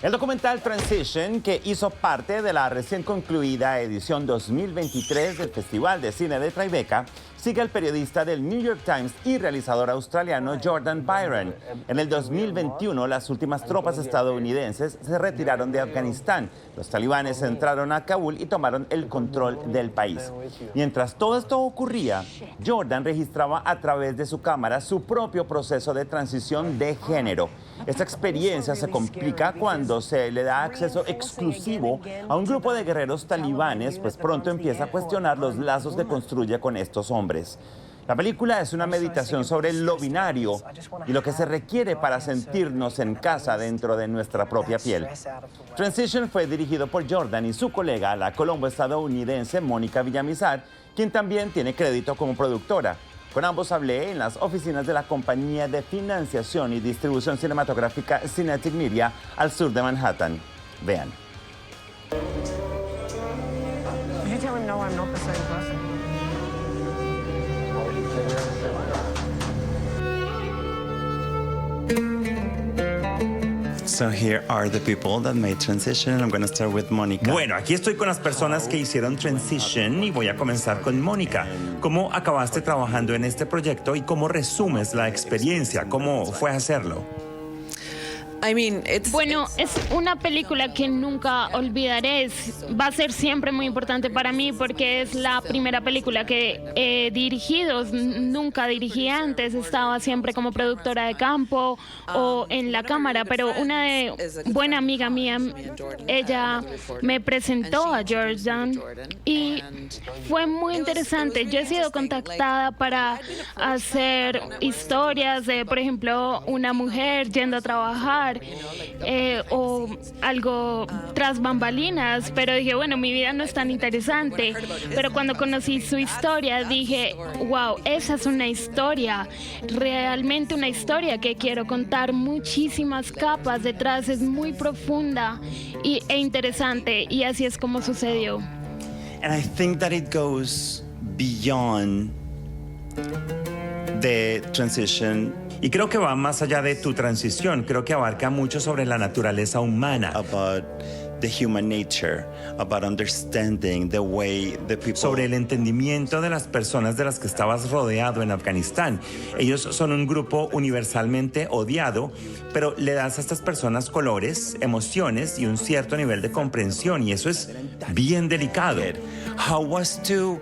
El documental Transition, que hizo parte de la recién concluida edición 2023 del Festival de Cine de Tribeca, sigue al periodista del New York Times y realizador australiano Jordan Byron. En el 2021, las últimas tropas estadounidenses se retiraron de Afganistán. Los talibanes entraron a Kabul y tomaron el control del país. Mientras todo esto ocurría, Jordan registraba a través de su cámara su propio proceso de transición de género. Esta experiencia se complica cuando se le da acceso exclusivo a un grupo de guerreros talibanes, pues pronto empieza a cuestionar los lazos que construye con estos hombres. La película es una meditación sobre lo binario y lo que se requiere para sentirnos en casa dentro de nuestra propia piel. Transition fue dirigido por Jordan y su colega, la colombo-estadounidense Mónica Villamizar, quien también tiene crédito como productora. Con ambos hablé en las oficinas de la compañía de financiación y distribución cinematográfica Cinetic Media al sur de Manhattan. Vean. So here are the people that made Transition. I'm going to start with Mónica. Bueno, aquí estoy con las personas que hicieron Transition y voy a comenzar con Mónica. ¿Cómo acabaste trabajando en este proyecto y cómo resumes la experiencia? ¿Cómo fue hacerlo? Bueno, es una película que nunca olvidaré. Va a ser siempre muy importante para mí porque es la primera película que he dirigido. Nunca dirigí antes, estaba siempre como productora de campo o en la cámara, pero una buena amiga mía, ella me presentó a Jordan y fue muy interesante. Yo he sido contactada para hacer historias de, por ejemplo, una mujer yendo a trabajar, o algo tras bambalinas, pero dije, bueno, mi vida no es tan interesante. Pero cuando conocí su historia, dije, wow, esa es una historia, realmente una historia que quiero contar, muchísimas capas detrás, es muy profunda e interesante, y así es como sucedió. And I think that it goes beyond the transition. Y creo que va más allá de tu transición, creo que abarca mucho sobre la naturaleza humana. About the human nature, about understanding the way the people... Sobre el entendimiento de las personas de las que estabas rodeado en Afganistán. Ellos son un grupo universalmente odiado, pero le das a estas personas colores, emociones y un cierto nivel de comprensión, y eso es bien delicado. How was to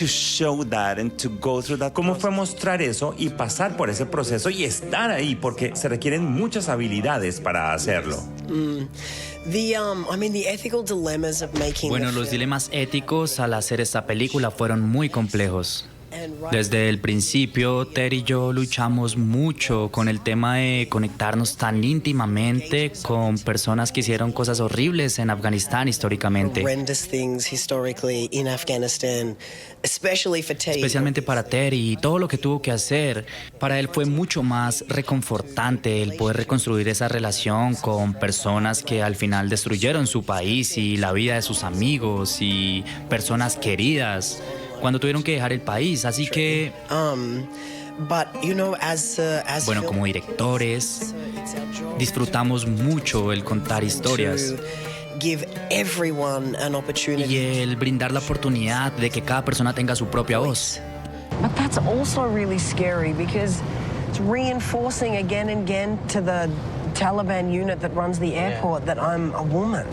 show that and to go through that. ¿Cómo fue mostrar eso y pasar por ese proceso y estar ahí? Porque se requieren muchas habilidades para hacerlo. Bueno, los dilemas éticos al hacer esta película fueron muy complejos. Desde el principio, Ted y yo luchamos mucho con el tema de conectarnos tan íntimamente con personas que hicieron cosas horribles en Afganistán históricamente. Especialmente para Ted y todo lo que tuvo que hacer. Para él fue mucho más reconfortante el poder reconstruir esa relación con personas que al final destruyeron su país y la vida de sus amigos y personas queridas cuando tuvieron que dejar el país, así que... Bueno, como directores, disfrutamos mucho el contar historias y el brindar la oportunidad de que cada persona tenga su propia voz. But that's also really scary because it's reinforcing again and again to the Taliban unit that runs the airport that I'm a woman.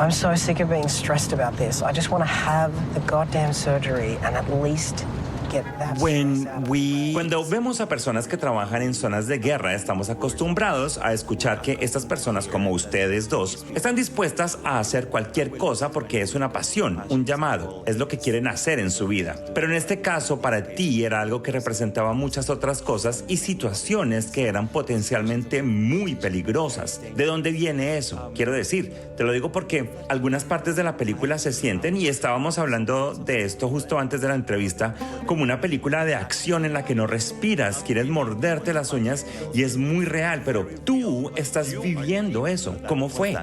I'm so sick of being stressed about this. I just want to have the goddamn surgery and at least get that. Cuando vemos a personas que trabajan en zonas de guerra, estamos acostumbrados a escuchar que estas personas, como ustedes dos, están dispuestas a hacer cualquier cosa porque es una pasión, un llamado, es lo que quieren hacer en su vida. Pero en este caso, para ti era algo que representaba muchas otras cosas y situaciones que eran potencialmente muy peligrosas. ¿De dónde viene eso? Quiero decir, te lo digo porque algunas partes de la película se sienten, y estábamos hablando de esto justo antes de la entrevista, como una película de acción en la que no respiras, quieres morderte las uñas y es muy real, pero tú estás viviendo eso. ¿Cómo fue?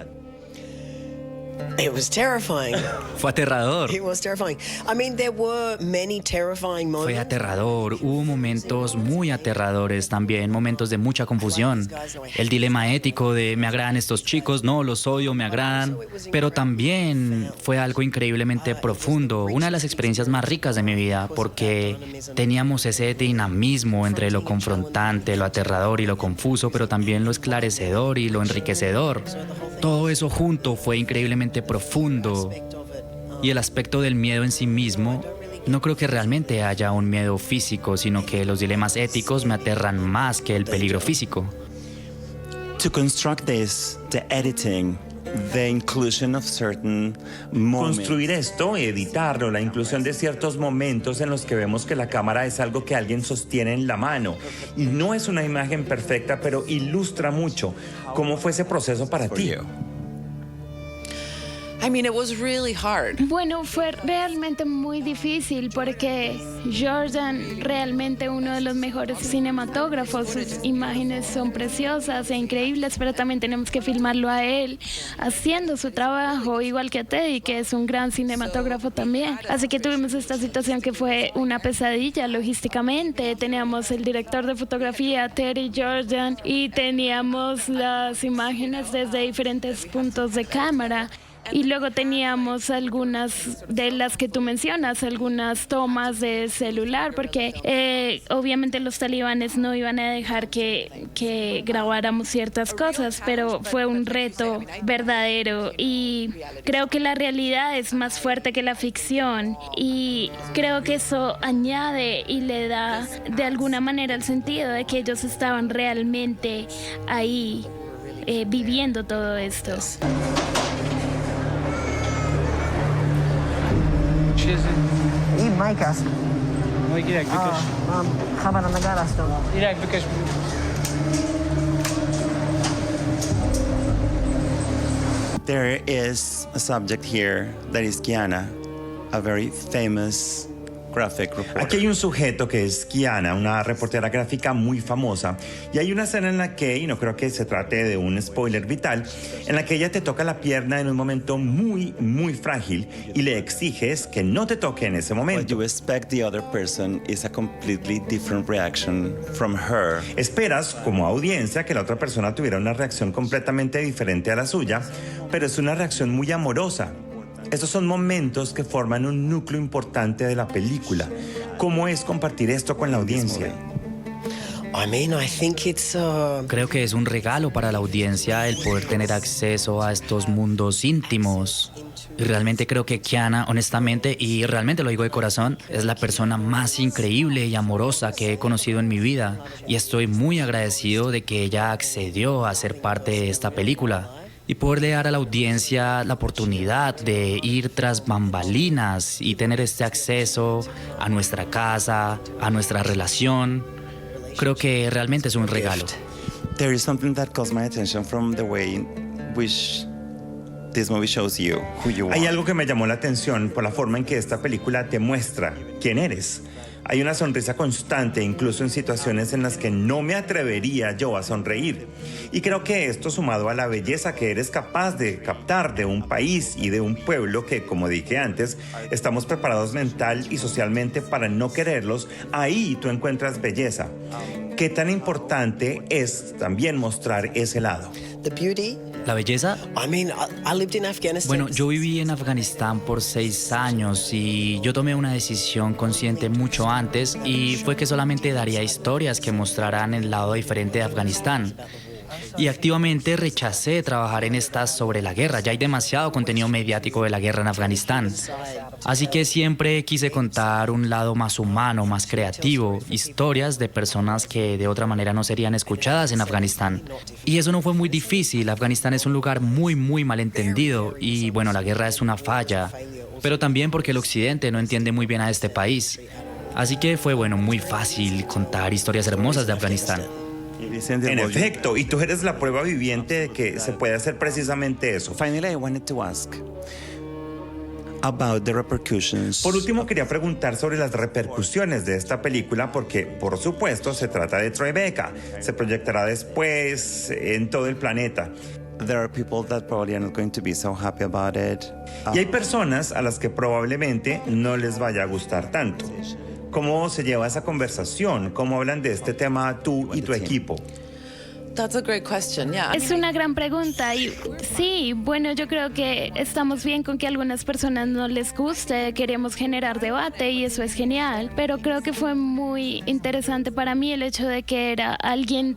It was terrifying. Fue aterrador. It was terrifying. I mean, there were many terrifying moments. Fue aterrador. Hubo momentos muy aterradores también, momentos de mucha confusión. El dilema ético de me agradan estos chicos, no, los odio, me agradan. Pero también fue algo increíblemente profundo, una de las experiencias más ricas de mi vida, porque teníamos ese dinamismo entre lo confrontante, lo aterrador y lo confuso, pero también lo esclarecedor y lo enriquecedor. Todo eso junto fue increíblemente profundo. Y el aspecto del miedo en sí mismo, no creo que realmente haya un miedo físico, sino que los dilemas éticos me aterran más que el peligro físico. To construct this, the editing, the inclusion of certain moments. Construir esto, editarlo, la inclusión de ciertos momentos en los que vemos que la cámara es algo que alguien sostiene en la mano. Y no es una imagen perfecta, pero ilustra mucho. ¿Cómo fue ese proceso para ti? I mean, it was really hard. Bueno, fue realmente muy difícil porque Jordan realmente uno de los mejores cinematógrafos. Sus imágenes son preciosas e increíbles, pero también tenemos que filmarlo a él haciendo su trabajo, igual que a Teddy, que es un gran cinematógrafo también. Así que tuvimos esta situación que fue una pesadilla logísticamente. Teníamos el director de fotografía, Teddy Jordan, y teníamos las imágenes desde diferentes puntos de cámara. Y luego teníamos algunas de las que tú mencionas, algunas tomas de celular, porque obviamente los talibanes no iban a dejar que grabáramos ciertas cosas, pero fue un reto verdadero y creo que la realidad es más fuerte que la ficción y creo que eso añade y le da de alguna manera el sentido de que ellos estaban realmente ahí viviendo todo esto. İyi Mike'as. Xabarına qarastım. There is a subject here that is Kiana, a very famous graphic reporter. Aquí hay un sujeto que es Kiana, una reportera gráfica muy famosa, y hay una escena en la que, y no creo que se trate de un spoiler vital, en la que ella te toca la pierna en un momento muy, muy frágil y le exiges que no te toque en ese What momento. you expect the other person is a completely different reaction from her. Esperas, como audiencia, que la otra persona tuviera una reacción completamente diferente a la suya, pero es una reacción muy amorosa. Estos son momentos que forman un núcleo importante de la película. ¿Cómo es compartir esto con la audiencia? I mean, I think it's Creo que es un regalo para la audiencia el poder tener acceso a estos mundos íntimos. Y realmente creo que Kiana, honestamente, y realmente lo digo de corazón, es la persona más increíble y amorosa que he conocido en mi vida. Y estoy muy agradecido de que ella accedió a ser parte de esta película. Y poderle dar a la audiencia la oportunidad de ir tras bambalinas y tener este acceso a nuestra casa, a nuestra relación. Creo que realmente es un regalo. There is something that calls my attention from the way in which this movie shows you who you are. Hay algo que me llamó la atención por la forma en que esta película te muestra quién eres. Hay una sonrisa constante, incluso en situaciones en las que no me atrevería yo a sonreír. Y creo que esto, sumado a la belleza que eres capaz de captar de un país y de un pueblo que, como dije antes, estamos preparados mental y socialmente para no quererlos, ahí tú encuentras belleza. ¿Qué tan importante es también mostrar ese lado? the beauty. ¿La belleza? I mean, I lived in Afghanistan. Bueno, yo viví en Afganistán por 6 años y yo tomé una decisión consciente mucho antes y fue que solamente daría historias que mostraran el lado diferente de Afganistán. Y activamente rechacé trabajar en estas sobre la guerra. Ya hay demasiado contenido mediático de la guerra en Afganistán. Así que siempre quise contar un lado más humano, más creativo, historias de personas que de otra manera no serían escuchadas en Afganistán. Y eso no fue muy difícil. Afganistán es un lugar muy, muy malentendido y bueno, la guerra es una falla. Pero también porque el occidente no entiende muy bien a este país. Así que fue muy fácil contar historias hermosas de Afganistán. En efecto, y tú eres la prueba viviente de que se puede hacer precisamente eso. Finally, I wanted to ask about the repercussions. Por último, quería preguntar sobre las repercusiones de esta película porque, por supuesto, se trata de Tribeca. Se proyectará después en todo el planeta. there are people that probably are not going to be so happy about it. Y hay personas a las que probablemente no les vaya a gustar tanto. ¿Cómo se lleva esa conversación? ¿Cómo hablan de este tema tú y tu equipo? That's a great question. Yeah. Es una gran pregunta y sí, bueno, yo creo que estamos bien con que a algunas personas no les guste, queremos generar debate y eso es genial, pero creo que fue muy interesante para mí el hecho de que era alguien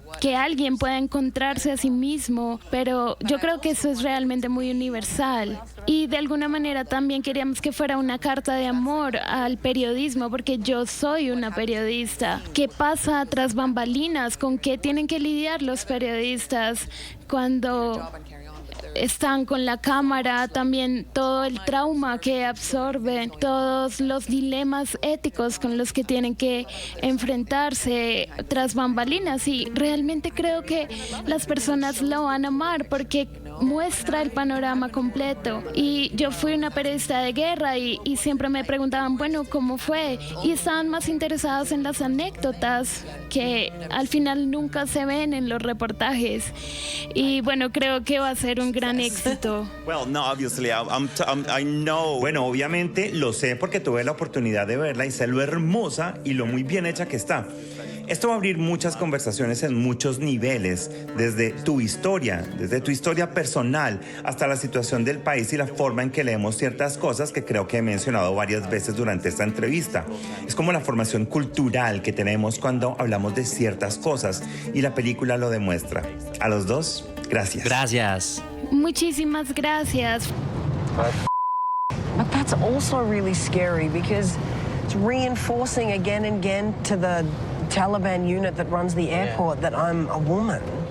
pueda encontrarse a sí mismo, pero yo creo que eso es realmente muy universal. Y de alguna manera también queríamos que fuera una carta de amor al periodismo, porque yo soy una periodista. ¿Qué pasa tras bambalinas? ¿Con qué tienen que lidiar los periodistas cuando están con la cámara? También todo el trauma que absorben, todos los dilemas éticos con los que tienen que enfrentarse tras bambalinas. Y realmente creo que las personas lo van a amar porque muestra el panorama completo. Y yo fui una periodista de guerra y siempre me preguntaban, bueno, ¿cómo fue? Y estaban más interesados en las anécdotas que al final nunca se ven en los reportajes. Y bueno, creo que va a ser un gran éxito. Well, no, obviously, I know. Bueno, obviamente lo sé porque tuve la oportunidad de verla y sé lo hermosa y lo muy bien hecha que está. Esto va a abrir muchas conversaciones en muchos niveles, desde tu historia personal, hasta la situación del país y la forma en que leemos ciertas cosas que creo que he mencionado varias veces durante esta entrevista. Es como la formación cultural que tenemos cuando hablamos de ciertas cosas y la película lo demuestra. A los dos, gracias. Gracias. Muchísimas gracias. But that's also really scary because it's reinforcing again and again to the Taliban unit that runs the airport that I'm a woman.